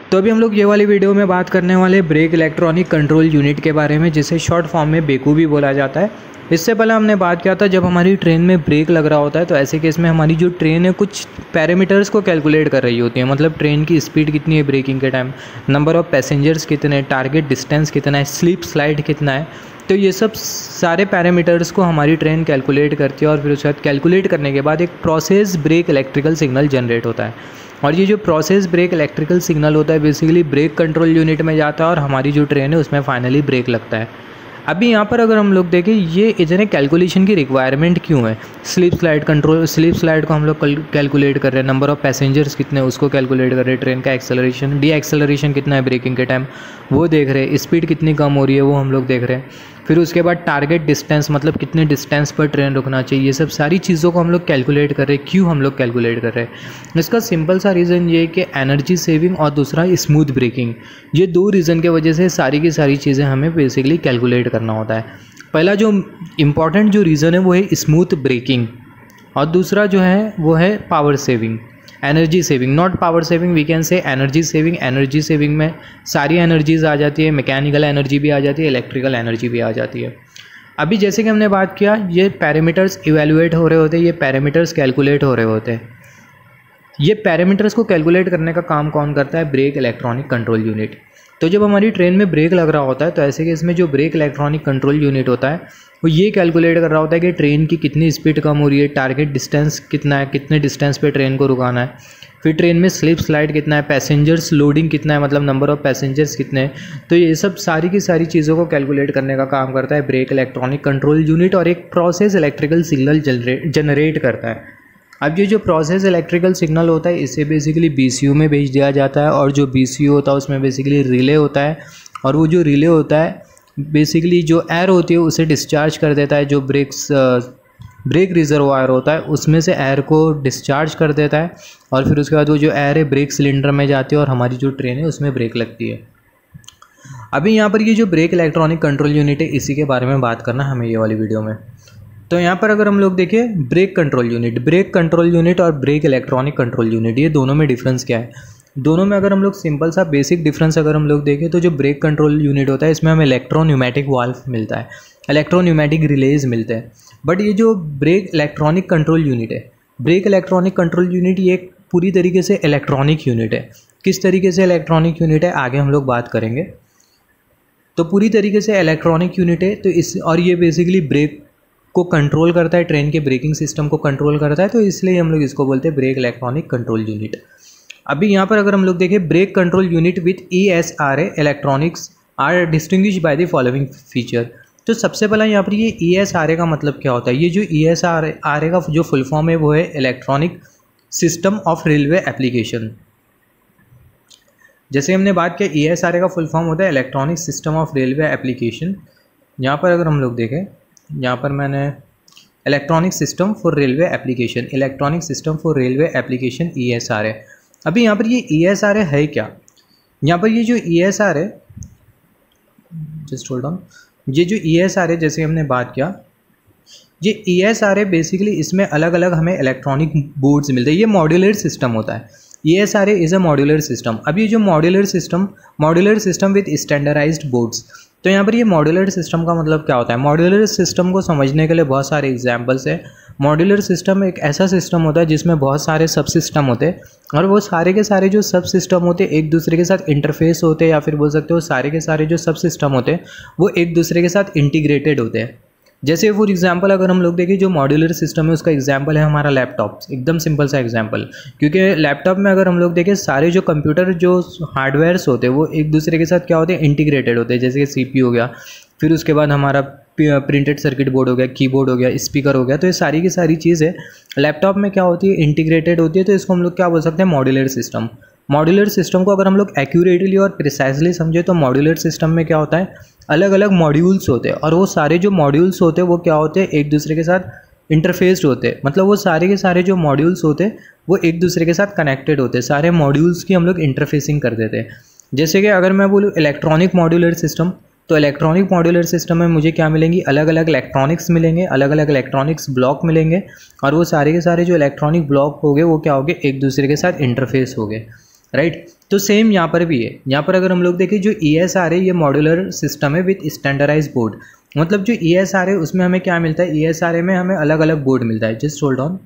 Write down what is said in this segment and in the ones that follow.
तो अभी हम लोग ये वाली वीडियो में बात करने वाले ब्रेक इलेक्ट्रॉनिक कंट्रोल यूनिट के बारे में, जिसे शॉर्ट फॉर्म में बेकू भी बोला जाता है। इससे पहले हमने बात किया था जब हमारी ट्रेन में ब्रेक लग रहा होता है तो ऐसे केस में हमारी जो ट्रेन है कुछ पैरामीटर्स को कैलकुलेट कर रही होती है। मतलब ट्रेन की स्पीड कितनी है ब्रेकिंग के टाइम, नंबर ऑफ़ पैसेंजर्स कितने, टारगेट डिस्टेंस कितना है, स्लीप स्लाइड कितना है। तो ये सब सारे पैरामीटर्स को हमारी ट्रेन कैलकुलेट करती है और फिर उसके बाद कैलकुलेट करने के बाद एक process brake electrical signal generate होता है। और ये जो प्रोसेस ब्रेक इलेक्ट्रिकल सिग्नल होता है बेसिकली ब्रेक कंट्रोल यूनिट में जाता है और हमारी जो ट्रेन है उसमें फाइनली ब्रेक लगता है। अभी यहाँ पर अगर हम लोग देखें ये इतने कैलकुलेशन की रिक्वायरमेंट क्यों है। स्लीप स्लाइड को हम लोग कैलकुलेट कर रहे हैं, नंबर ऑफ़ पैसेंजर्स कितने उसको कैलकुलेट कर रहे हैं, ट्रेन का एक्सेलरेशन डी एक्सेलरेशन कितना है ब्रेकिंग के टाइम वो देख रहे हैं, स्पीड कितनी कम हो रही है वो हम लोग देख रहे हैं। फिर उसके बाद टारगेट डिस्टेंस मतलब कितने डिस्टेंस पर ट्रेन रुकना चाहिए, ये सब सारी चीज़ों को हम लोग कैलकुलेट कर रहे हैं। क्यों हम लोग कैलकुलेट कर रहे हैं, इसका सिंपल सा रीज़न ये है कि एनर्जी सेविंग और दूसरा स्मूथ ब्रेकिंग, ये दो रीज़न के वजह से सारी की सारी चीज़ें हमें बेसिकली कैलकुलेट करना होता है। पहला जो इम्पॉर्टेंट जो रीज़न है वो है स्मूथ ब्रेकिंग और दूसरा जो है वो है power saving, energy saving, not power saving, we can say energy saving. Energy saving में सारी एनर्जीज़ आ जाती है, मैकेनिकल एनर्जी भी आ जाती है, इलेक्ट्रिकल एनर्जी भी आ जाती है। अभी जैसे कि हमने बात किया ये पैरामीटर्स इवैल्यूएट हो रहे होते हैं, ये पैरामीटर्स कैलकुलेट हो रहे होते हैं। ये पैरामीटर्स को कैलकुलेट करने का काम कौन करता है, ब्रेक इलेक्ट्रॉनिक कंट्रोल यूनिट। तो जब हमारी ट्रेन में ब्रेक लग रहा होता है तो ऐसे केस में जो ब्रेक इलेक्ट्रॉनिक कंट्रोल यूनिट होता है वो ये कैलकुलेट कर रहा होता है कि ट्रेन की कितनी स्पीड कम हो रही है, टारगेट डिस्टेंस कितना है, कितने डिस्टेंस पे ट्रेन को रुकाना है, फिर ट्रेन में स्लीप स्लाइड कितना है, पैसेंजर्स लोडिंग कितना है मतलब नंबर ऑफ़ पैसेंजर्स कितने हैं। तो ये सब सारी की सारी चीज़ों को कैलकुलेट करने का काम करता है ब्रेक इलेक्ट्रॉनिक कंट्रोल यूनिट और एक प्रोसेस इलेक्ट्रिकल सिग्नल जनरेट करता है। अब ये जो प्रोसेस इलेक्ट्रिकल सिग्नल होता है इसे बेसिकली बीसीयू में भेज दिया जाता है और जो बीसीयू होता है उसमें बेसिकली रिले होता है और वो जो रिले होता है बेसिकली जो एयर होती है उसे डिस्चार्ज कर देता है। जो ब्रेक रिजर्वायर होता है उसमें से एयर को डिस्चार्ज कर देता है और फिर उसके बाद वो जो एयर है ब्रेक सिलेंडर में जाती है और हमारी जो ट्रेन है उसमें ब्रेक लगती है। अभी यहाँ पर ये जो ब्रेक इलेक्ट्रॉनिक कंट्रोल यूनिट है इसी के बारे में बात करना हमें ये वाली वीडियो में। तो यहाँ पर अगर हम लोग देखें ब्रेक कंट्रोल यूनिट और ब्रेक इलेक्ट्रॉनिक कंट्रोल यूनिट, ये दोनों में डिफरेंस क्या है। दोनों में अगर हम लोग सिंपल सा बेसिक डिफरेंस अगर हम लोग देखें तो जो ब्रेक कंट्रोल यूनिट होता है इसमें हमें इलेक्ट्रोन्यूमेटिक वाल्व मिलता है, इलेक्ट्रोन्यूमेटिक रिलेज मिलते हैं। बट ये जो ब्रेक इलेक्ट्रॉनिक कंट्रोल यूनिट है, ब्रेक इलेक्ट्रॉनिक कंट्रोल यूनिट ये एक पूरी तरीके से इलेक्ट्रॉनिक यूनिट है। किस तरीके से इलेक्ट्रॉनिक यूनिट है आगे हम लोग बात करेंगे। तो पूरी तरीके से इलेक्ट्रॉनिक यूनिट है तो इस और ये बेसिकली ब्रेक को कंट्रोल करता है, ट्रेन के ब्रेकिंग सिस्टम को कंट्रोल करता है, तो इसलिए हम लोग इसको बोलते हैं ब्रेक इलेक्ट्रॉनिक कंट्रोल यूनिट। अभी यहाँ पर अगर हम लोग देखें brake control unit with ESRA electronics are distinguish by the following feature. तो सबसे पहला यहाँ पर ये ESRA का मतलब क्या होता है। ये जो ESRA का जो फुल फॉर्म है वो है electronic system of railway application. जैसे हमने बात किया ESRA का फुल फॉर्म होता है electronic system of railway application. यहाँ पर अगर हम लोग देखें यहाँ पर मैंने electronic system for railway application, electronic system for railway application ESRA। अभी यहाँ पर ये ESRA है क्या, यहाँ पर ये जो ESRA जस्ट होल्ड ऑन, ये जो ESRA जैसे हमने बात किया ये ESRA बेसिकली इसमें अलग अलग हमें इलेक्ट्रॉनिक बोर्ड्स मिलते हैं। ये मॉड्यूलर सिस्टम होता है, ESRA is a modular system. अब ये जो modular system with standardised boards. तो यहाँ पर ये मॉड्यूलर सिस्टम का मतलब क्या होता है। मॉड्यूलर सिस्टम को समझने के लिए बहुत सारे एग्जांपल्स है। मॉड्यूलर सिस्टम एक ऐसा सिस्टम होता है जिसमें बहुत सारे सब सिस्टम होते हैं और वो सारे के सारे जो सब सिस्टम होते हैं एक दूसरे के साथ इंटरफेस होते हैं या फिर बोल सकते हो सारे के सारे जो सब सिस्टम होते हैं वो एक दूसरे के साथ इंटीग्रेटेड होते हैं। जैसे फॉर एग्जांपल अगर हम लोग देखें जो मॉड्यूलर सिस्टम है उसका एग्जांपल है हमारा लैपटॉप, एकदम सिंपल सा एग्जांपल। क्योंकि लैपटॉप में अगर हम लोग देखें सारे जो कंप्यूटर जो हार्डवेयर्स होते हैं वो एक दूसरे के साथ क्या होते हैं, इंटीग्रेटेड होते हैं। जैसे कि CPU हो गया, फिर उसके बाद हमारा प्रिंटेड सर्किट बोर्ड हो गया, कीबोर्ड हो गया, स्पीकर हो गया। तो ये सारी की सारी चीज़ें लैपटॉप में क्या होती है, इंटीग्रेटेड होती है। तो इसको हम लोग क्या बोल सकते हैं, मॉड्यूलर सिस्टम। मॉड्यूलर सिस्टम को अगर हम लोग एक्यूरेटली और प्रिसाइजली समझे तो मॉड्यूलर सिस्टम में क्या होता है, अलग अलग मॉड्यूल्स होते हैं और वो सारे जो मॉड्यूल्स होते हैं वो क्या होते हैं, एक दूसरे के साथ इंटरफेस्ड होते हैं। मतलब वो सारे के सारे जो मॉड्यूल्स होते हैं वो एक दूसरे के साथ कनेक्टेड होते हैं। सारे मॉड्यूल्स की हम लोग इंटरफेसिंग कर देते हैं। जैसे कि अगर मैं बोलूँ इलेक्ट्रॉनिक मॉड्यूलर सिस्टम, तो इलेक्ट्रॉनिक मॉड्यूलर सिस्टम में मुझे क्या मिलेंगी, अलग अलग इलेक्ट्रॉनिक्स मिलेंगे, अलग अलग इलेक्ट्रॉनिक्स ब्लॉक मिलेंगे और वो सारे के सारे जो इलेक्ट्रॉनिक ब्लॉक हो गए वो क्या हो गए, एक दूसरे के साथ इंटरफेस हो गए। राइट। तो सेम यहाँ पर भी है। यहाँ पर अगर हम लोग देखें जो ESR है ये मॉड्यूलर सिस्टम है विथ स्टैंडर्डाइज बोर्ड। मतलब जो ESR है उसमें हमें क्या मिलता है, ESR में हमें अलग अलग बोर्ड मिलता है। Just hold on.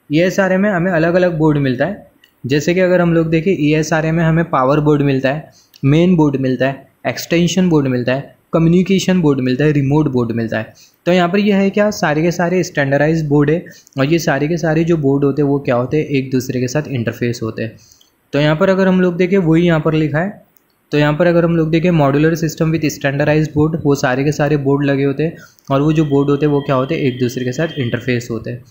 ESR में हमें अलग अलग बोर्ड मिलता है। जैसे कि अगर हम लोग देखें ESR में हमें पावर बोर्ड मिलता है, मेन बोर्ड मिलता है, एक्सटेंशन बोर्ड मिलता है, कम्युनिकेशन बोर्ड मिलता है, रिमोट बोर्ड मिलता है। तो यहाँ पर यह है क्या, सारे के सारे स्टैंडर्डाइज बोर्ड है और ये सारे के सारे जो बोर्ड होते हैं वो क्या होते हैं, एक दूसरे के साथ इंटरफेस होते हैं। तो यहाँ पर अगर हम लोग देखें वही यहाँ पर लिखा है। तो यहाँ पर अगर हम लोग देखें modular system with standardise board, वो सारे के सारे बोर्ड लगे होते हैं और वो जो बोर्ड होते हैं वो क्या होते हैं, एक दूसरे के साथ इंटरफेस होते हैं।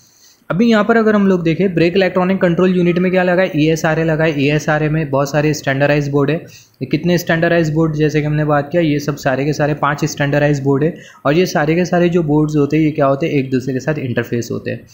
अभी यहाँ पर अगर हम लोग देखें ब्रेक इलेक्ट्रॉनिक कंट्रोल यूनिट में क्या लगा है, ESR लगा है। ESR में बहुत सारे स्टैंडर्डाइज बोर्ड है। ये कितने स्टैंडर्डाइज बोर्ड, जैसे कि हमने बात किया, ये सब सारे के सारे 5 स्टैंडर्डाइज बोर्ड है और ये सारे के सारे जो बोर्ड्स होते हैं ये क्या होते हैं, एक दूसरे के साथ इंटरफेस होते हैं।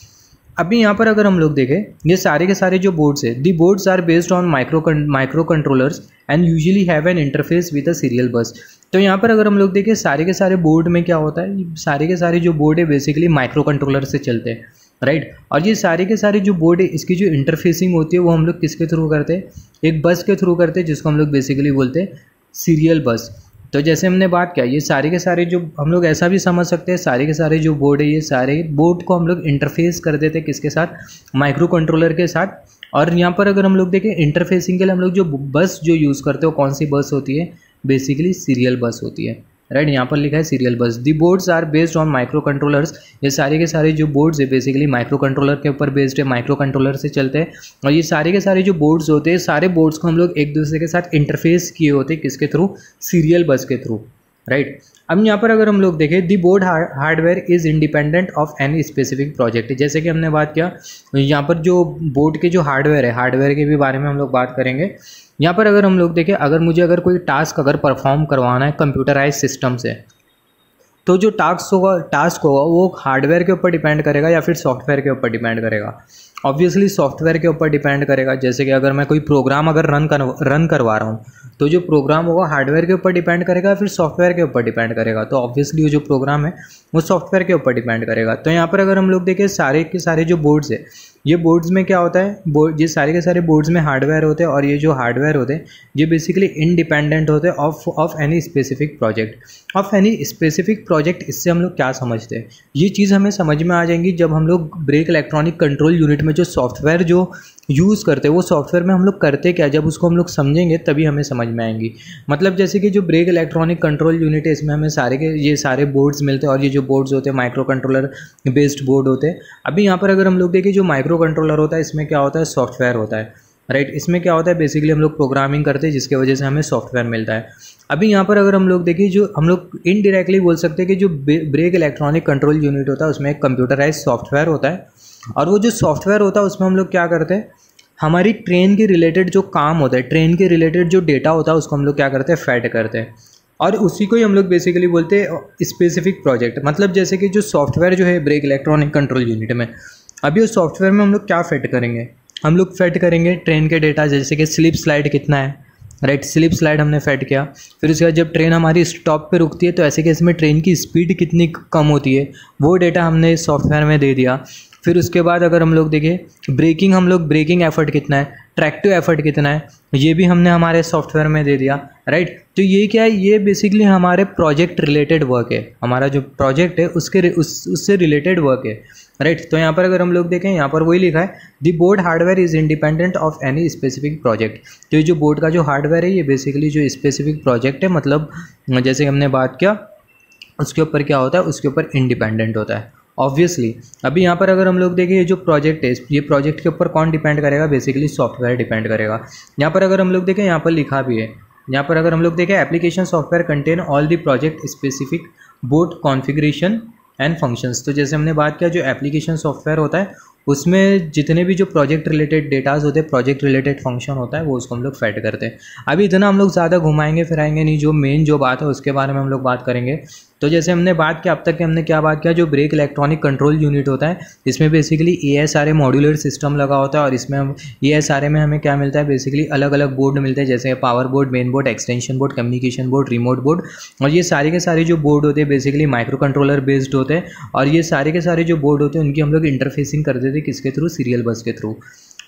अभी यहाँ पर अगर हम लोग देखें ये सारे के सारे जो बोर्ड्स है, the boards are based on micro controllers and usually have an interface with a serial bus. तो यहाँ पर अगर हम लोग देखें सारे के सारे बोर्ड में क्या होता है, सारे के सारे जो बोर्ड है बेसिकली माइक्रो कंट्रोलर से चलते हैं, राइट। और ये सारे के सारे जो बोर्ड है इसकी जो इंटरफेसिंग होती है वो हम लोग किसके थ्रू करते हैं, एक बस के थ्रू करते हैं जिसको हम लोग बेसिकली बोलते हैं सीरियल बस। तो जैसे हमने बात किया ये सारे के सारे जो हम लोग ऐसा भी समझ सकते हैं, सारे के सारे जो बोर्ड है ये सारे बोर्ड को हम लोग इंटरफेस कर देते हैं किसके साथ, माइक्रो कंट्रोलर के साथ। और यहाँ पर अगर हम लोग देखें इंटरफेसिंग के लिए हम लोग जो बस जो यूज़ करते हो कौन सी बस होती है, बेसिकली सीरियल बस होती है, राइट। यहाँ पर लिखा है serial bus. The boards are based on micro controllers. ये सारे के सारे जो बोर्ड्स है बेसिकली माइक्रो कंट्रोलर के ऊपर बेस्ड है, माइक्रो कंट्रोलर से चलते हैं। और ये सारे के सारे जो बोर्ड्स होते हैं सारे बोर्ड्स को हम लोग एक दूसरे के साथ इंटरफेस किए होते हैं किसके थ्रू, सीरियल बस के थ्रू, राइट। अब यहाँ पर अगर हम लोग देखें दी board hardware is independent of any specific project. जैसे कि हमने बात किया यहाँ पर जो बोर्ड के जो हार्डवेयर है, हार्डवेयर के भी बारे में हम लोग बात करेंगे। यहाँ पर अगर हम लोग देखें अगर मुझे अगर कोई टास्क अगर परफॉर्म करवाना है कंप्यूटराइज सिस्टम से, तो जो टास्क होगा वो हार्डवेयर के ऊपर डिपेंड करेगा या फिर सॉफ्टवेयर के ऊपर डिपेंड करेगा। ऑब्वियसली सॉफ्टवेयर के ऊपर डिपेंड करेगा। जैसे कि अगर मैं कोई प्रोग्राम अगर रन करवा रहा हूँ तो जो प्रोग्राम होगा हार्डवेयर के ऊपर डिपेंड करेगा फिर सॉफ्टवेयर के ऊपर डिपेंड करेगा। तो ऑब्वियसली वो जो प्रोग्राम है वो सॉफ्टवेयर के ऊपर डिपेंड करेगा। तो यहाँ पर अगर हम लोग देखें सारे के सारे जो बोर्ड्स है, ये बोर्ड्स में क्या होता है, ये सारे के सारे बोर्ड्स में हार्डवेयर होते हैं और ये जो हार्डवेयर होते हैं ये बेसिकली इंडिपेंडेंट होते हैं ऑफ एनी स्पेसिफिक प्रोजेक्ट। इससे हम लोग क्या समझते हैं, ये चीज़ हमें समझ में आ जाएंगी जब हम लोग ब्रेक इलेक्ट्रॉनिक कंट्रोल यूनिट में जो सॉफ्टवेयर जो यूज़ करते हैं वो सॉफ्टवेयर में हम लोग करते क्या, जब उसको हम लोग समझेंगे तभी हमें समझ में आएंगी। मतलब जैसे कि जो ब्रेक इलेक्ट्रॉनिक कंट्रोल यूनिट है इसमें हमें ये सारे बोर्ड्स मिलते हैं और ये जो बोर्ड्स होते हैं माइक्रो कंट्रोलर बेस्ड बोर्ड होते हैं। अभी यहाँ पर अगर हम लोग देखें जो माइक्रो कंट्रोलर होता है इसमें क्या होता है, सॉफ्टवेयर होता है, राइट। इसमें क्या होता है बेसिकली हम लोग प्रोग्रामिंग करते हैं जिसकी वजह से हमें सॉफ्टवेयर मिलता है। अभी यहाँ पर अगर हम लोग देखिए जो हम लोग इनडायरेक्टली बोल सकते हैं कि जो ब्रेक इलेक्ट्रॉनिक कंट्रोल यूनिट होता है उसमें एक कंप्यूटराइज सॉफ्टवेयर होता है और वो जो सॉफ्टवेयर होता है उसमें हम लोग क्या करते हैं, हमारी ट्रेन के रिलेटेड जो काम होता है, ट्रेन के रिलेटेड जो डेटा होता है उसको हम लोग क्या करते हैं, फेड करते हैं और उसी को ही हम लोग बेसिकली बोलते हैं स्पेसिफिक प्रोजेक्ट। मतलब जैसे कि जो सॉफ्टवेयर जो है ब्रेक इलेक्ट्रॉनिक कंट्रोल यूनिट में, अभी उस सॉफ्टवेयर में हम लोग क्या फेड करेंगे, हम लोग फेड करेंगे ट्रेन के डेटा, जैसे कि स्लिप स्लाइड कितना है, राइट। स्लिप स्लाइड हमने फेड किया। फिर उसके बाद जब ट्रेन हमारी स्टॉप पे रुकती है तो ऐसे केस में ट्रेन की स्पीड कितनी कम होती है वो डेटा हमने सॉफ्टवेयर में दे दिया। फिर उसके बाद अगर हम लोग देखें ब्रेकिंग एफर्ट कितना है, ट्रैक्टिव एफर्ट कितना है, ये भी हमने हमारे सॉफ्टवेयर में दे दिया, राइट। तो ये क्या है, ये बेसिकली हमारे प्रोजेक्ट रिलेटेड वर्क है, हमारा जो प्रोजेक्ट है उससे रिलेटेड वर्क है, राइट। तो यहाँ पर अगर हम लोग देखें यहाँ पर वही लिखा है दी board hardware is independent of any specific project. तो ये जो बोर्ड का जो हार्डवेयर है ये बेसिकली जो स्पेसिफिक प्रोजेक्ट है, मतलब जैसे हमने बात किया उसके ऊपर क्या होता है, उसके ऊपर इंडिपेंडेंट होता है ऑब्वियसली। अभी यहाँ पर अगर हम लोग देखें ये जो प्रोजेक्ट है ये प्रोजेक्ट के ऊपर कौन डिपेंड करेगा, बेसिकली सॉफ्टवेयर डिपेंड करेगा। यहाँ पर अगर हम लोग देखें यहाँ पर लिखा भी है, यहाँ पर अगर हम लोग देखें application software contain all the project specific board configuration and functions. तो जैसे हमने बात किया जो एप्लीकेशन सॉफ्टवेयर होता है उसमें जितने भी जो प्रोजेक्ट रिलेटेड डेटाज होते हैं, प्रोजेक्ट रिलेटेड फंक्शन होता है वो उसको हम लोग फेड करते हैं। अभी इतना हम लोग ज़्यादा घुमाएंगे फिराएंगे नहीं, जो मेन जो बात है उसके बारे में हम लोग बात करेंगे। तो जैसे हमने बात किया अब तक कि हमने क्या बात किया, जो ब्रेक इलेक्ट्रॉनिक कंट्रोल यूनिट होता है इसमें बेसिकली ESR मॉड्यूलर सिस्टम लगा होता है और इसमें हम ESR में हमें क्या मिलता है, बेसिकली अलग अलग बोर्ड मिलते हैं जैसे power board, main board, extension board, communication board, remote board. और ये सारे के सारे जो बोर्ड होते हैं बेसिकली माइक्रो कंट्रोलर बेस्ड होते हैं और ये सारे के सारे जो बोर्ड होते हैं उनकी हम लोग इंटरफेसिंग कर देते हैं किसके थ्रू, सीरियल बस के थ्रू।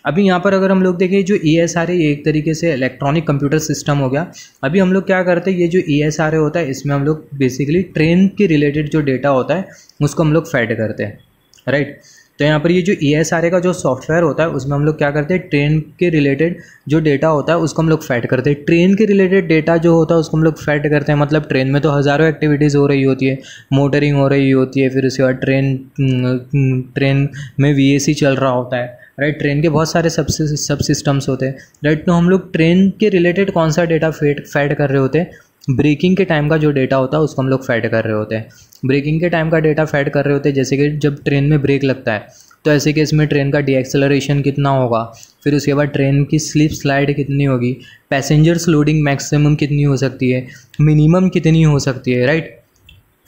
अभी यहाँ पर अगर हम लोग देखें जो ESRA ये एक तरीके से इलेक्ट्रॉनिक कंप्यूटर सिस्टम हो गया। अभी हम लोग क्या करते हैं, ये जो ESRA होता है इसमें हम लोग बेसिकली ट्रेन के रिलेटेड जो डेटा होता है उसको हम लोग फेड करते हैं, राइट। तो यहाँ पर ये जो ESRA का जो सॉफ्टवेयर होता है उसमें हम लोग क्या करते हैं, ट्रेन के रिलेटेड जो डेटा होता है उसको हम लोग फेड करते हैं। ट्रेन के रिलेटेड डेटा जो होता है उसको हम लोग फेड करते हैं, मतलब ट्रेन में तो हज़ारों एक्टिविटीज़ हो रही होती है, मोटरिंग हो रही होती है, फिर उसके बाद ट्रेन में VAC चल रहा होता है, राइट। ट्रेन के बहुत सारे सब सिस्टम्स होते हैं, राइट। तो हम लोग ट्रेन के रिलेटेड कौन सा डेटा फेड कर रहे होते हैं, ब्रेकिंग के टाइम का जो डेटा होता है उसको हम लोग फेड कर रहे होते हैं। ब्रेकिंग के टाइम का डेटा फेड कर रहे होते हैं, जैसे कि जब ट्रेन में ब्रेक लगता है तो ऐसे केस में ट्रेन का डीएक्सेलरेशन कितना होगा, फिर उसके बाद ट्रेन की स्लिप स्लाइड कितनी होगी, पैसेंजर्स लोडिंग मैक्सिमम कितनी हो सकती है, मिनिमम कितनी हो सकती है, राइट।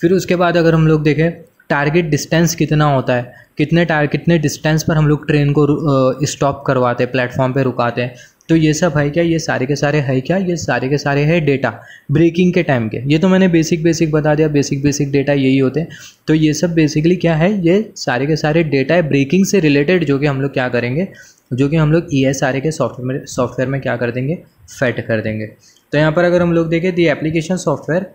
फिर उसके बाद अगर हम लोग देखें टारगेट डिस्टेंस कितना होता है, कितने डिस्टेंस पर हम लोग ट्रेन को स्टॉप करवाते हैं, प्लेटफॉर्म पे रुकाते हैं। तो ये सब है क्या, ये सारे के सारे है क्या, ये सारे के सारे है डेटा ब्रेकिंग के टाइम के। ये तो मैंने बेसिक बता दिया, बेसिक डेटा यही होते हैं। तो ये सब बेसिकली क्या है, ये सारे के सारे डेटा है ब्रेकिंग से रिलेटेड, जो कि हम लोग क्या करेंगे, जो कि हम लोग ESRA के सॉफ्टवेयर में क्या कर देंगे, फेड कर देंगे। तो यहाँ पर अगर हम लोग देखें दी एप्लीकेशन सॉफ्टवेयर,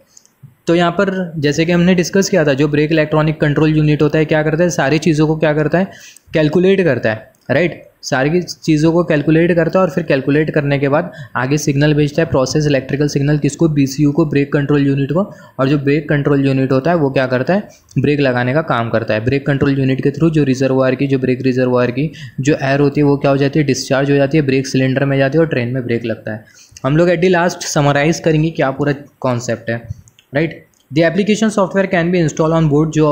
तो यहाँ पर जैसे कि हमने डिस्कस किया था, जो ब्रेक इलेक्ट्रॉनिक कंट्रोल यूनिट होता है क्या करता है, सारी चीज़ों को क्या करता है, कैलकुलेट करता है, राइट। सारी चीज़ों को कैलकुलेट करता है और फिर कैलकुलेट करने के बाद आगे सिग्नल भेजता है, प्रोसेस इलेक्ट्रिकल सिग्नल किसको, BCU को, ब्रेक कंट्रोल यूनिट को। और जो ब्रेक कंट्रोल यूनिट होता है वो क्या करता है, ब्रेक लगाने का काम करता है। ब्रेक कंट्रोल यूनिट के थ्रू जो रिजर्वायर की, जो ब्रेक रिजर्वायर की जो एयर होती है वो क्या हो जाती है, डिस्चार्ज हो जाती है, ब्रेक सिलेंडर में जाती है और ट्रेन में ब्रेक लगता है। हम लोग एट दी लास्ट समराइज करेंगे क्या पूरा कॉन्सेप्ट है, right. The application software can be install on board. जो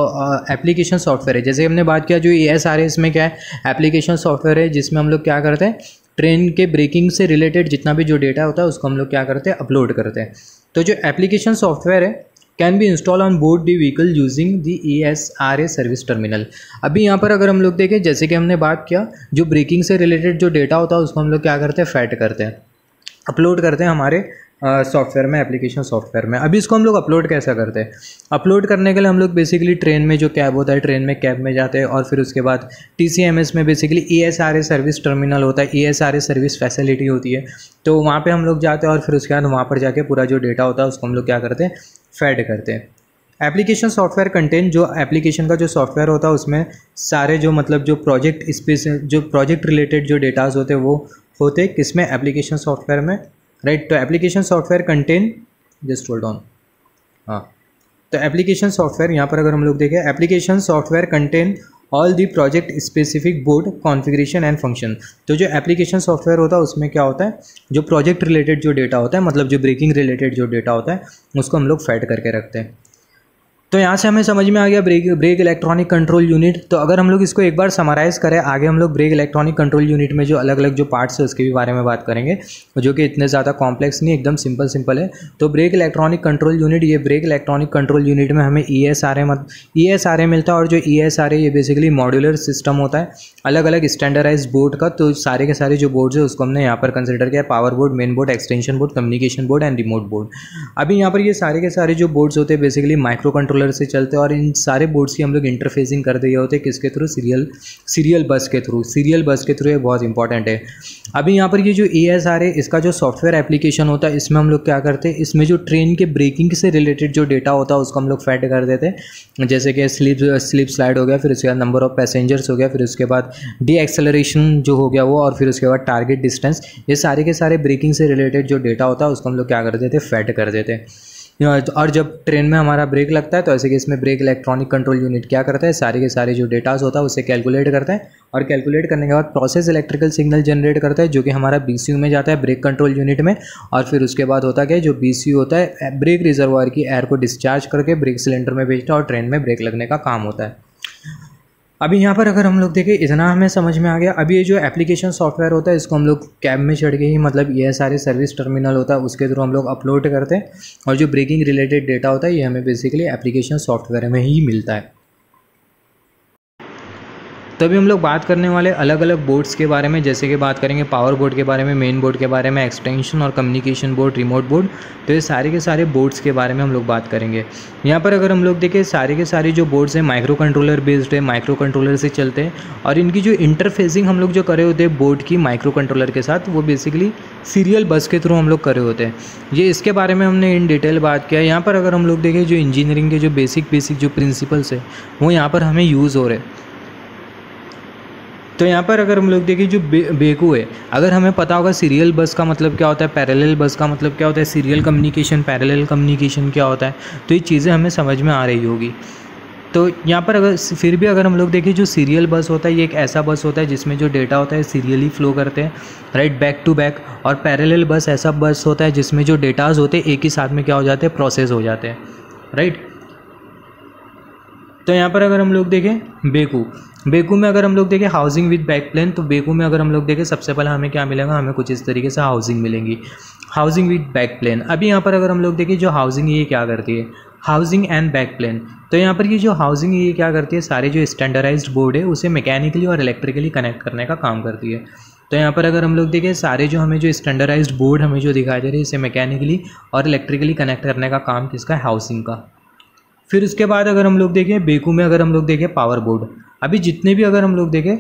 एप्लीकेशन सॉफ्टवेयर है, जैसे हमने बात किया जो ESRA इसमें क्या है, एप्लीकेशन सॉफ्टवेयर है जिसमें हम लोग क्या करते हैं, ट्रेन के ब्रेकिंग से रिलेटेड जितना भी जो डेटा होता है उसको हम लोग क्या करते हैं, अपलोड करते हैं। तो जो एप्लीकेशन सॉफ्टवेयर है can be install on board the vehicle using the ESRA service terminal. अभी यहाँ पर अगर हम लोग देखें, जैसे कि हमने बात किया, जो ब्रेकिंग से रिलेटेड जो डेटा होता है उसको हम लोग क्या करते हैं, फेड करते हैं, अपलोड करते हैं हमारे सॉफ्टवेयर में, एप्लीकेशन सॉफ्टवेयर में। अभी इसको हम लोग अपलोड कैसा करते हैं, अपलोड करने के लिए हम लोग बेसिकली ट्रेन में जो कैब होता है, ट्रेन में कैब में जाते हैं और फिर उसके बाद TCMS में बेसिकली ESRA सर्विस टर्मिनल होता है, ESRA सर्विस फैसिलिटी होती है। तो वहाँ पे हम लोग जाते हैं और फिर उसके बाद वहाँ पर जाके पूरा जो डेटा होता है उसको हम लोग क्या करते हैं, फेड करते हैं। एप्लीकेशन सॉफ्टवेयर कंटेंट, जो एप्लीकेशन का जो सॉफ्टवेयर होता है उसमें सारे जो मतलब जो प्रोजेक्ट रिलेटेड जो डेटाज होते हैं वो होते हैं किसमें, एप्लीकेशन सॉफ्टवेयर में, राइट। तो application software contain, just hold on, हाँ। तो एप्लीकेशन सॉफ्टवेयर यहाँ पर अगर हम लोग देखें, application software contain all the project specific board configuration and function. तो जो एप्लीकेशन सॉफ्टवेयर होता है उसमें क्या होता है, जो प्रोजेक्ट रिलेटेड जो डेटा होता है, मतलब जो ब्रेकिंग रिलेटेड जो डेटा होता है उसको हम लोग फेड करके रखते हैं। तो यहाँ से हमें समझ में आ गया ब्रेक इलेक्ट्रॉनिक कंट्रोल यूनिट। तो अगर हम लोग इसको एक बार समराइज करें, आगे हम लोग ब्रेक इलेक्ट्रॉनिक कंट्रोल यूनिट में जो अलग अलग जो पार्ट्स है उसके भी बारे में बात करेंगे, जो कि इतने ज़्यादा कॉम्प्लेक्स नहीं, एकदम सिंपल है। तो ब्रेक इलेक्ट्रॉनिक कंट्रोल यूनिट, ये ब्रेक इलेक्ट्रॉनिक कंट्रोल यूनिट में हमें ESRA मिलता है। और जो ESRA ये बेसिकली मॉड्यूलर सिस्टम होता है, अलग अलग स्टैंडर्डाइज बोर्ड का। तो सारे के सारे जो बोर्ड्स है उसको हमने यहाँ पर कंसिडर किया, power board, main board, extension board, communication board and remote board. अभी यहाँ पर ये सारे के सारे जो बोर्ड्स होते हैं बेसिकली माइक्रो कंट्रोलर से चलते हैं और इन सारे बोर्ड्स की हम लोग इंटरफेसिंग कर दिए होते हैं किसके थ्रू, सीरियल बस के थ्रू। ये बहुत इंपॉर्टेंट है। अभी यहाँ पर ये जो ESRA इसका जो सॉफ्टवेयर एप्लीकेशन होता है इसमें हम लोग क्या करते हैं, इसमें जो ट्रेन के ब्रेकिंग से रिलेटेड जो डेटा होता है उसको हम लोग फेड कर देते हैं, जैसे कि स्लिप स्लाइड हो गया, फिर उसके बाद नंबर ऑफ पैसेंजर्स हो गया, फिर उसके बाद डीएक्सेलरेशन जो हो गया वो, और फिर उसके बाद टारगेट डिस्टेंस। ये सारे के सारे ब्रेकिंग से रिलेटेड जो डेटा होता है उसको हम लोग क्या कर देते हैं, फेड कर देते हैं। और जब ट्रेन में हमारा ब्रेक लगता है तो ऐसे कि इसमें ब्रेक इलेक्ट्रॉनिक कंट्रोल यूनिट क्या करता है, सारे के सारे जो डेटाज होता है उसे कैलकुलेट करता है और कैलकुलेट करने के बाद प्रोसेस इलेक्ट्रिकल सिग्नल जनरेट करता है, जो कि हमारा BCU में जाता है, ब्रेक कंट्रोल यूनिट में। और फिर उसके बाद होता है जो BCU होता है ब्रेक रिजर्वायर की एयर को डिस्चार्ज करके ब्रेक सिलेंडर में भेजता है और ट्रेन में ब्रेक लगने का काम होता है। अभी यहाँ पर अगर हम लोग देखें, इतना हमें समझ में आ गया। अभी ये जो एप्लीकेशन सॉफ्टवेयर होता है इसको हम लोग कैब में चढ़ के ही, मतलब ESRA सर्विस टर्मिनल होता है उसके थ्रू हम लोग अपलोड करते हैं, और जो ब्रेकिंग रिलेटेड डेटा होता है ये हमें बेसिकली एप्लीकेशन सॉफ्टवेयर में ही मिलता है। तो अभी हम लोग बात करने वाले अलग अलग बोर्ड्स के बारे में, जैसे कि बात करेंगे पावर बोर्ड के बारे में, मेन बोर्ड के बारे में, एक्सटेंशन और कम्युनिकेशन बोर्ड, रिमोट बोर्ड। तो ये सारे के सारे बोर्ड्स के बारे में हम लोग बात करेंगे। यहाँ पर अगर हम लोग देखें सारे के सारे जो बोर्ड्स हैं माइक्रो कंट्रोलर बेस्ड है, माइक्रो कंट्रोलर से चलते हैं और इनकी जो इंटरफेसिंग हम लोग जो करे होते हैं बोर्ड की माइक्रो कंट्रोलर के साथ, वो बेसिकली सीरियल बस के थ्रू हम लोग करे होते हैं। ये इसके बारे में हमने इन डिटेल बात किया। यहाँ पर अगर हम लोग देखें जो इंजीनियरिंग के जो बेसिक जो प्रिंसिपल्स है वो यहाँ पर हमें यूज़ हो रहे हैं। तो यहाँ पर अगर हम लोग देखें जो बेकू है, अगर हमें पता होगा सीरियल बस का मतलब क्या होता है, पैरेलल बस का मतलब क्या होता है, सीरियल कम्युनिकेशन, पैरेलल कम्युनिकेशन क्या होता है, तो ये चीज़ें हमें समझ में आ रही होगी। तो यहाँ पर अगर फिर भी अगर हम लोग देखें जो सीरियल बस होता है ये एक ऐसा बस होता है जिसमें जो डेटा होता है सीरियली फ्लो करते हैं, राइट, बैक टू बैक। और पैरेलल बस ऐसा बस होता है जिसमें जो डेटाज होते हैं एक ही साथ में क्या हो जाते हैं, प्रोसेस हो जाते हैं, राइट। तो यहाँ पर अगर हम लोग देखें बेकू में अगर हम लोग देखें हाउसिंग विद बैक प्लेन, तो बेकू में अगर हम लोग देखें सबसे पहले हमें क्या मिलेगा, हमें कुछ इस तरीके से हाउसिंग मिलेंगी, हाउसिंग विद बैक प्लेन। अभी यहाँ पर अगर हम लोग देखें जो हाउसिंग ये क्या करती है, हाउसिंग एंड बैक प्लेन। तो यहाँ पर ये जो हाउसिंग ये क्या करती है, सारे जो स्टैंडर्डाइज्ड बोर्ड है उसे मैकेनिकली और इलेक्ट्रिकली कनेक्ट करने का काम करती है। तो यहाँ पर अगर हम लोग देखें सारे जो हमें जो स्टैंडर्डाइज्ड बोर्ड हमें जो दिखाई दे रहे हैं इसे मैकेनिकली और इलेक्ट्रिकली कनेक्ट करने का काम किसका है, हाउसिंग का। फिर उसके बाद अगर हम लोग देखें बेकू में अगर हम लोग देखें पावर बोर्ड। अभी जितने भी अगर हम लोग देखें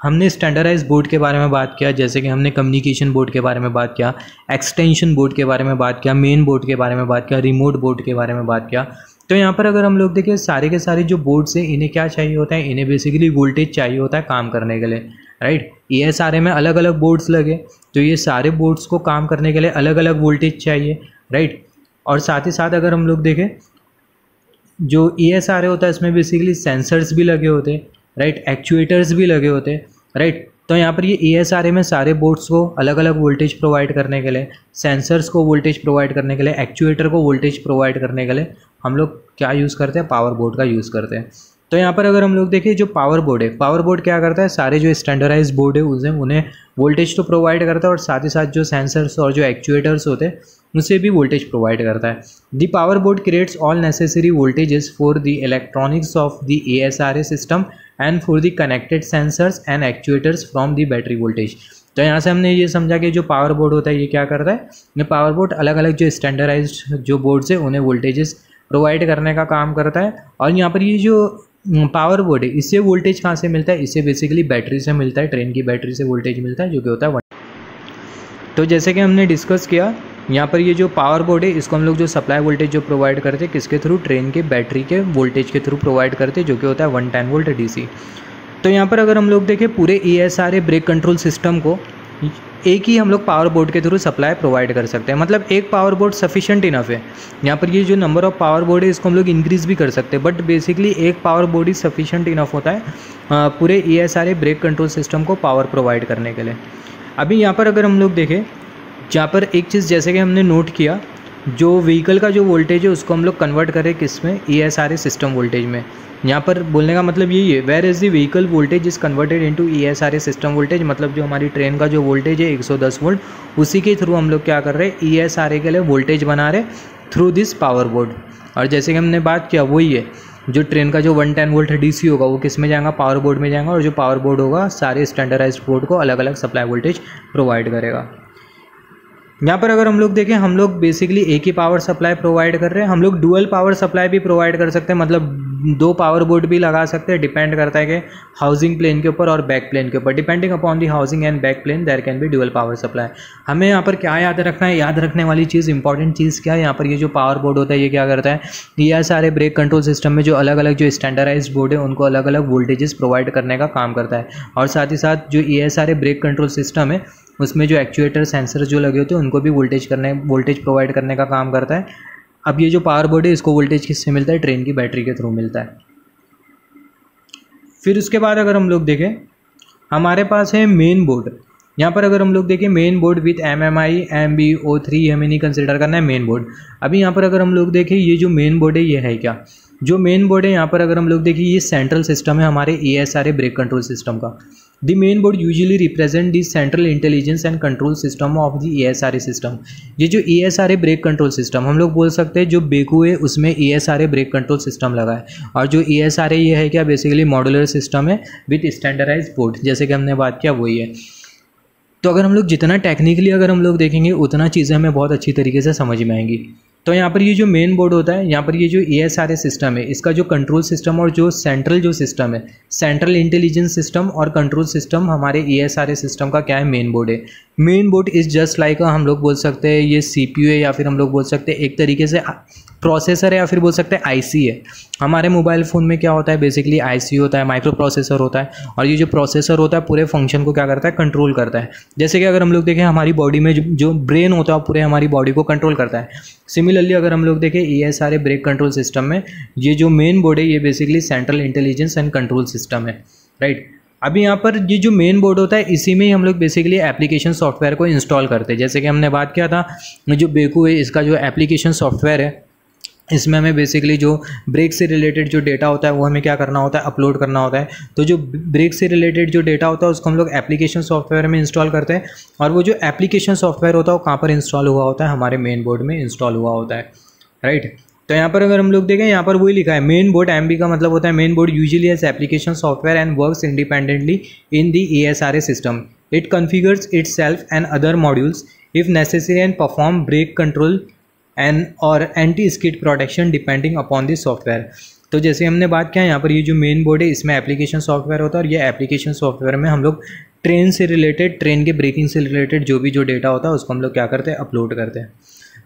हमने स्टैंडर्डाइज्ड बोर्ड के बारे में बात किया, जैसे कि हमने कम्युनिकेशन बोर्ड के बारे में बात किया, एक्सटेंशन बोर्ड के बारे में बात किया, मेन बोर्ड के बारे में बात किया, रिमोट बोर्ड के बारे में बात किया। तो यहाँ पर अगर हम लोग देखें सारे के सारे जो बोर्ड्स हैं इन्हें क्या चाहिए होता है, इन्हें बेसिकली वोल्टेज चाहिए होता है काम करने के लिए, राइट। ये सारे में अलग अलग बोर्ड्स लगे तो ये सारे बोर्ड्स को काम करने के लिए अलग अलग वोल्टेज चाहिए, राइट। और साथ ही साथ अगर हम लोग देखें जो ESR होता है इसमें बेसिकली सेंसर्स भी लगे होते हैं, राइट, एक्चुएटर्स भी लगे होते हैं, राइट। तो यहाँ पर ये ESR में सारे बोर्ड्स को अलग अलग वोल्टेज प्रोवाइड करने के लिए, सेंसर्स को वोल्टेज प्रोवाइड करने के लिए, एक्चुएटर को वोल्टेज प्रोवाइड करने के लिए हम लोग क्या यूज़ करते हैं, पावर बोर्ड का यूज़ करते हैं। तो यहाँ पर अगर हम लोग देखें जो पावर बोर्ड है, पावर बोर्ड क्या करता है, सारे जो स्टैंडर्डाइज्ड बोर्ड है उन्हें वोल्टेज तो प्रोवाइड करता है और साथ ही साथ जो सेंसर्स और जो एक्चुएटर्स होते हैं उसे भी वोल्टेज प्रोवाइड करता है। The power board creates all necessary voltages for the electronics of the ASRA system and for the connected sensors and actuators from the battery voltage. तो यहाँ से हमने ये समझा कि जो पावर बोर्ड होता है ये क्या करता है, ये पावर बोर्ड अलग अलग जो स्टैंडर्डाइज्ड जो बोर्ड्स है उन्हें वोल्टेजेस प्रोवाइड करने का काम करता है। और यहाँ पर ये जो पावर बोर्ड है इससे वोल्टेज कहाँ से मिलता है, इससे बेसिकली बैटरी से मिलता है, ट्रेन की बैटरी से वोल्टेज मिलता है जो कि होता है 1। तो जैसे कि हमने डिस्कस किया यहाँ पर ये जो पावर बोर्ड है इसको हम लोग जो सप्लाई वोल्टेज जो प्रोवाइड करते हैं किसके थ्रू, ट्रेन के बैटरी के वोल्टेज के थ्रू प्रोवाइड करते हैं जो कि होता है 110 वोल्ट DC। तो यहाँ पर अगर हम लोग देखें पूरे ASRA ब्रेक कंट्रोल सिस्टम को एक ही हम लोग पावर बोर्ड के थ्रू सप्लाई प्रोवाइड कर सकते हैं, मतलब एक पावर बोर्ड सफिशिएंट इनफ है। यहाँ पर ये जो नंबर ऑफ पावर बोर्ड है इसको हम लोग इंक्रीज़ भी कर सकते हैं, बट बेसिकली एक पावर बोर्ड ही सफिशिएंट इनफ होता है पूरे ASRA ब्रेक कंट्रोल सिस्टम को पावर प्रोवाइड करने के लिए। अभी यहाँ पर अगर हम लोग देखें जहाँ पर एक चीज़ जैसे कि हमने नोट किया, जो व्हीकल का जो वोल्टेज है उसको हम लोग कन्वर्ट करें किस में, ASRA सिस्टम वोल्टेज में। यहाँ पर बोलने का मतलब यही है, where is the vehicle voltage is converted into ASRA system voltage, मतलब जो हमारी ट्रेन का जो वोल्टेज है 110 वोल्ट उसी के थ्रू हम लोग क्या कर रहे हैं, ASRA के लिए वोल्टेज बना रहे थ्रू दिस पावर बोर्ड। और जैसे कि हमने बात किया वही है, जो ट्रेन का जो 110 वोल्ट DC होगा वो किस में जाएगा, पावर बोर्ड में जाएगा, और जो पावर बोर्ड होगा सारे स्टैंडर्डाइज्ड बोर्ड को अलग अलग सप्लाई वोल्टेज प्रोवाइड करेगा। यहाँ पर अगर हम लोग देखें हम लोग बेसिकली एक ही पावर सप्लाई प्रोवाइड कर रहे हैं, हम लोग डुअल पावर सप्लाई भी प्रोवाइड कर सकते हैं, मतलब 2 पावर बोर्ड भी लगा सकते हैं, डिपेंड करता है कि हाउसिंग प्लेन के ऊपर और बैक प्लेन के ऊपर, depending upon the housing and backplane there can be dual power supply. हमें यहाँ पर क्या याद रखना है, याद रखने वाली चीज़ इंपॉर्टेंट चीज़ क्या है, यहाँ पर ये जो पावर बोर्ड होता है ये क्या करता है, ये सारे ब्रेक कंट्रोल सिस्टम में जो अलग अलग जो स्टैंडर्डाइज्ड बोर्ड है उनको अलग अलग वोल्टेजेस प्रोवाइड करने का काम करता है। और साथ ही साथ जो ASRA ब्रेक कंट्रोल सिस्टम है उसमें जो एक्चुएटर सेंसर जो लगे होते हैं उनको भी वोल्टेज प्रोवाइड करने का काम करता है। अब ये जो पावर बोर्ड है इसको वोल्टेज किससे मिलता है, ट्रेन की बैटरी के थ्रू मिलता है। फिर उसके बाद अगर हम लोग देखें हमारे पास है मेन बोर्ड। यहाँ पर अगर हम लोग देखें main board with MMI MB03 हमें नहीं कंसिडर करना है मेन बोर्ड। अभी यहाँ पर अगर हम लोग देखें ये जो मेन बोर्ड है ये है क्या, जो मेन बोर्ड है यहाँ पर अगर हम लोग देखें ये सेंट्रल सिस्टम है हमारे ASRA ब्रेक कंट्रोल सिस्टम का। The main board usually represent the central intelligence and control system of the ESRA system. ये जो ESRA ब्रेक कंट्रोल सिस्टम हम लोग बोल सकते हैं, जो बेकू है उसमें ESRA ब्रेक कंट्रोल सिस्टम लगा है। और जो ESRA ये है क्या, बेसिकली मॉड्यूलर सिस्टम है विथ स्टैंडर्डाइज बोर्ड, जैसे कि हमने बात किया वही है। तो अगर हम लोग जितना टेक्निकली अगर हम लोग देखेंगे उतना चीज़ें हमें बहुत अच्छी तरीके से समझ में आएंगी। तो यहाँ पर ये जो मेन बोर्ड होता है, यहाँ पर ये जो ESRA सिस्टम है, इसका जो कंट्रोल सिस्टम और जो सेंट्रल जो सिस्टम है, सेंट्रल इंटेलिजेंस सिस्टम और कंट्रोल सिस्टम हमारे ESRA सिस्टम का क्या है, मेन बोर्ड है। Main board is just like हम लोग बोल सकते हैं ये CPU है, या फिर हम लोग बोल सकते हैं एक तरीके से प्रोसेसर है, या फिर बोल सकते हैं IC है। हमारे मोबाइल फ़ोन में क्या होता है, बेसिकली IC होता है, माइक्रो प्रोसेसर होता है, और ये जो प्रोसेसर होता है पूरे फंक्शन को क्या करता है, कंट्रोल करता है। जैसे कि अगर हम लोग देखें हमारी बॉडी में जो ब्रेन होता है पूरे हमारी बॉडी को कंट्रोल करता है। सिमिलरली अगर हम लोग देखें ESRA ब्रेक कंट्रोल सिस्टम में ये जो मेन बोर्ड है ये basically central intelligence and control system है, राइट। अभी यहाँ पर ये जो मेन बोर्ड होता है इसी में ही हम लोग बेसिकली एप्लीकेशन सॉफ्टवेयर को इंस्टॉल करते हैं। जैसे कि हमने बात किया था जो बेकू है इसका जो एप्लीकेशन सॉफ्टवेयर है, इसमें हमें बेसिकली जो ब्रेक से रिलेटेड जो डेटा होता है वो हमें क्या करना होता है, अपलोड करना होता है। तो जो ब्रेक से रिलेटेड जो डेटा होता है उसको हम लोग एप्लीकेशन सॉफ्टवेयर में इंस्टॉल करते हैं, और वो जो एप्लीकेशन सॉफ्टवेयर होता है वो कहाँ पर इंस्टॉल हुआ होता है, हमारे मेन बोर्ड में इंस्टॉल हुआ होता है, राइट। तो यहाँ पर अगर हम लोग देखें यहाँ पर वही लिखा है मेन बोर्ड, MB का मतलब होता है main board usually as application software and works independently in the ESRA system. It configures itself and other modules if necessary and perform brake control and और anti skid protection depending upon the software. तो जैसे हमने बात किया यहाँ पर ये जो मेन बोर्ड है इसमें एप्लीकेशन सॉफ्टवेयर होता है, और ये एप्लीकेशन सॉफ्टवेयर में हम लोग ट्रेन से रिलेटेड, ट्रेन के ब्रेकिंग से रिलेटेड जो भी जो डेटा होता है उसको हम लोग क्या करते हैं, अपलोड करते हैं।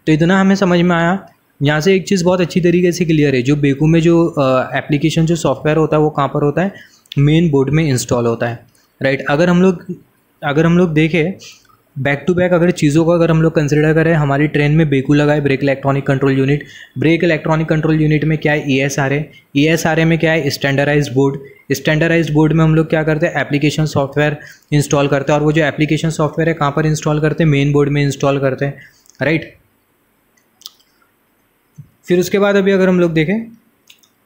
तो इतना हमें समझ में आया। यहाँ से एक चीज़ बहुत अच्छी तरीके से क्लियर है, जो बेकू में जो एप्लीकेशन जो सॉफ्टवेयर होता है वो कहाँ पर होता है, मेन बोर्ड में इंस्टॉल होता है, राइट। अगर हम लोग देखें बैक टू बैक अगर चीज़ों को अगर हम लोग कंसिडर करें, हमारी ट्रेन में बेकू लगा है, brake electronic control unit. Brake electronic control unit में क्या है, ESRA में क्या है, स्टैंडर्डाइज्ड बोर्ड। स्टैंडर्डाइज्ड बोर्ड में हम लोग क्या करते हैं, एप्लीकेशन सॉफ्टवेयर इंस्टॉल करते हैं, और वो जो एप्लीकेशन सॉफ्टवेयर है कहाँ पर इंस्टॉल करते हैं, मेन बोर्ड में इंस्टॉल करते हैं, राइट। फिर उसके बाद अभी अगर हम लोग देखें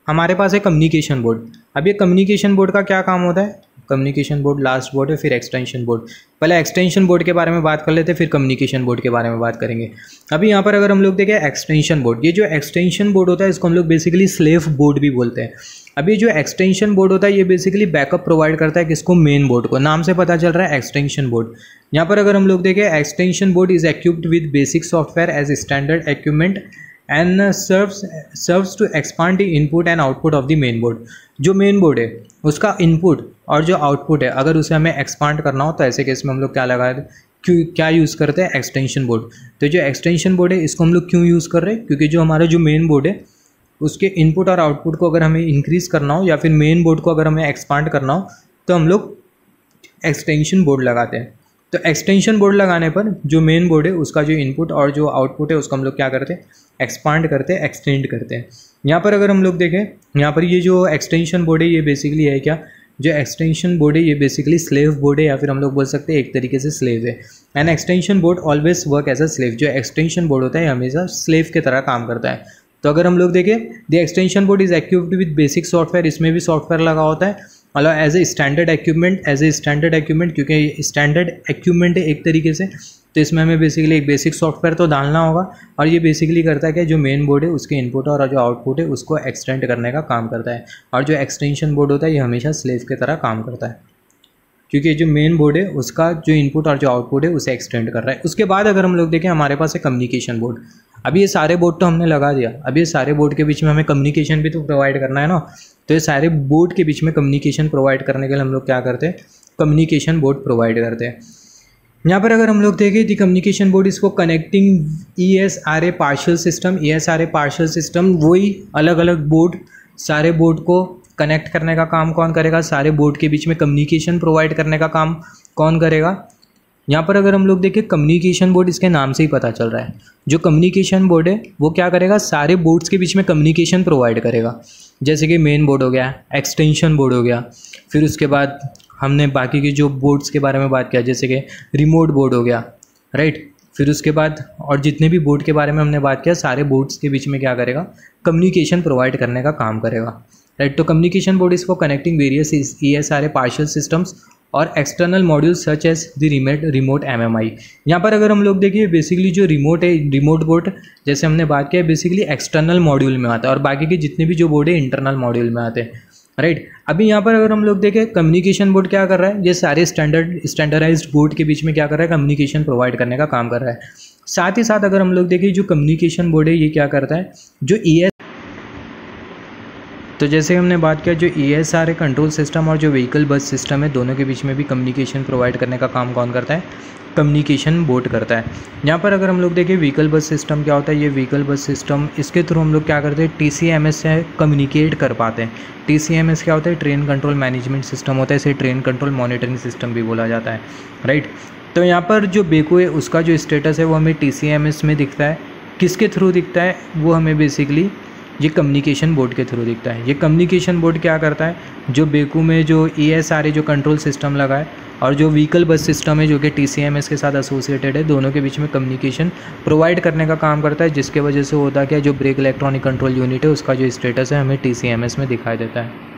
हमारे पास है कम्युनिकेशन बोर्ड। अब ये कम्युनिकेशन बोर्ड का क्या काम होता है, कम्युनिकेशन बोर्ड लास्ट बोर्ड है, फिर एक्सटेंशन बोर्ड। पहले एक्सटेंशन बोर्ड के बारे में बात कर लेते हैं, फिर कम्युनिकेशन बोर्ड के बारे में बात करेंगे। अभी यहाँ पर अगर हम लोग देखें एक्सटेंशन बोर्ड, ये जो एक्सटेंशन बोर्ड होता है इसको हम लोग बेसिकली स्लेव बोर्ड भी बोलते हैं। अभी जो एक्सटेंशन बोर्ड होता है ये बेसिकली बैकअप प्रोवाइड करता है किसको, मेन बोर्ड को। नाम से पता चल रहा है एक्सटेंशन बोर्ड। यहाँ पर अगर हम लोग देखें extension board is equipped with basic software as standard equipment and serves to expand the input and output of the main board. जो मेन बोर्ड है उसका इनपुट और जो आउटपुट है अगर उसे हमें एक्सपांड करना हो तो ऐसे केस में हम लोग क्या लगाए, क्या यूज़ करते हैं, एक्सटेंशन बोर्ड। तो जो एक्सटेंशन बोर्ड है इसको हम लोग क्यों यूज़ कर रहे हैं, क्योंकि जो हमारा जो मेन बोर्ड है उसके इनपुट और आउटपुट को अगर हमें इंक्रीज़ करना हो या फिर मेन बोर्ड को अगर हमें एक्सपांड करना हो तो हम लोग एक्सटेंशन बोर्ड लगाते हैं। तो एक्सटेंशन बोर्ड लगाने पर जो मेन बोर्ड है उसका जो इनपुट और जो आउटपुट है उसको हम लोग क्या करते हैं, एक्सपांड करते हैं, एक्सटेंड करते हैं। यहाँ पर अगर हम लोग देखें यहाँ पर ये जो एक्सटेंशन बोर्ड है ये बेसिकली है क्या, जो एक्सटेंशन बोर्ड है ये बेसिकली स्लेव बोर्ड है, या फिर हम लोग बोल सकते हैं एक तरीके से स्लेव है। And extension board always work as a slave. जो एक्सटेंशन बोर्ड होता है हमेशा स्लेव की तरह काम करता है। तो अगर हम लोग देखें the extension board is equipped with basic software, इसमें भी सॉफ्टवेयर लगा होता है, मतलब एज ए स्टैंडर्ड इक्विपमेंट, क्योंकि स्टैंडर्ड इक्विपमेंट है एक तरीके से, तो इसमें हमें बेसिकली एक बेसिक सॉफ्टवेयर तो डालना होगा। और ये बेसिकली करता है कि जो मेन बोर्ड है उसके इनपुट और जो आउटपुट है उसको एक्सटेंड करने का काम करता है। और जो एक्सटेंशन बोर्ड होता है ये हमेशा स्लेव की तरह काम करता है, क्योंकि जो मेन बोर्ड है उसका जो इनपुट और जो आउटपुट है उसे एक्सटेंड कर रहा है। उसके बाद अगर हम लोग देखें हमारे पास है कम्युनिकेशन बोर्ड। अभी ये सारे बोर्ड तो हमने लगा दिया, अभी ये सारे बोर्ड के बीच में हमें कम्युनिकेशन भी तो प्रोवाइड करना है ना। तो ये सारे बोर्ड के बीच में कम्युनिकेशन प्रोवाइड करने के लिए हम लोग क्या करते हैं, कम्युनिकेशन बोर्ड प्रोवाइड करते हैं। यहाँ पर अगर हम लोग देखें दी कम्युनिकेशन बोर्ड इसको connecting ESRA partial system. ESRA partial system वही अलग अलग बोर्ड, सारे बोर्ड को कनेक्ट करने का काम कौन करेगा, सारे बोर्ड के बीच में कम्युनिकेशन प्रोवाइड करने का काम कौन करेगा। यहाँ पर अगर हम लोग देखें कम्युनिकेशन बोर्ड, इसके नाम से ही पता चल रहा है जो कम्युनिकेशन बोर्ड है वो क्या करेगा, सारे बोर्ड्स के बीच में कम्युनिकेशन प्रोवाइड करेगा। जैसे कि मेन बोर्ड हो गया, एक्सटेंशन बोर्ड हो गया, फिर उसके बाद हमने बाकी के जो बोर्ड्स के बारे में बात किया जैसे कि रिमोट बोर्ड हो गया, राइट। फिर उसके बाद और जितने भी बोर्ड के बारे में हमने बात किया सारे बोर्ड्स के बीच में क्या करेगा, कम्युनिकेशन प्रोवाइड करने का काम करेगा, राइट। तो कम्युनिकेशन बोर्ड इसको connecting various ESRA partial systems और external module such as the remote MMI। यहाँ पर अगर हम लोग देखिए बेसिकली जो रिमोट है, रिमोट बोर्ड जैसे हमने बात किया बेसिकली एक्सटर्नल मॉड्यूल में आता है, और बाकी के जितने भी जो बोर्ड है इंटरनल मॉड्यूल में आते हैं, राइट। अभी यहाँ पर अगर हम लोग देखें कम्युनिकेशन बोर्ड क्या कर रहा है, ये सारे स्टैंडर्डाइज्ड बोर्ड के बीच में क्या कर रहा है, कम्युनिकेशन प्रोवाइड करने का काम कर रहा है। साथ ही साथ अगर हम लोग देखें जो कम्युनिकेशन बोर्ड है ये क्या करता है, जो तो जैसे हमने बात किया जो ESR है कंट्रोल सिस्टम और जो व्हीकल बस सिस्टम है, दोनों के बीच में भी कम्युनिकेशन प्रोवाइड करने का काम कौन करता है, कम्युनिकेशन बोर्ड करता है। यहाँ पर अगर हम लोग देखें व्हीकल बस सिस्टम क्या होता है, ये व्हीकल बस सिस्टम इसके थ्रू हम लोग क्या करते हैं, TCMS से कम्युनिकेट कर पाते हैं। TCMS क्या होता है, ट्रेन कंट्रोल मैनेजमेंट सिस्टम होता है, इसे ट्रेन कंट्रोल मॉनिटरिंग सिस्टम भी बोला जाता है, राइट। तो यहाँ पर जो बेको है उसका जो स्टेटस है वो हमें TCMS में दिखता है, किसके थ्रू दिखता है, वो हमें बेसिकली ये कम्युनिकेशन बोर्ड के थ्रू दिखता है। ये कम्युनिकेशन बोर्ड क्या करता है, जो बेकू में जो ESR है जो कंट्रोल सिस्टम लगा है और जो व्हीकल बस सिस्टम है जो कि TCMS के साथ एसोसिएटेड है, दोनों के बीच में कम्युनिकेशन प्रोवाइड करने का काम करता है, जिसके वजह से होता क्या, जो ब्रेक इलेक्ट्रॉनिक कंट्रोल यूनिट है उसका जो स्टेटस है हमें TCMS में दिखाई देता है।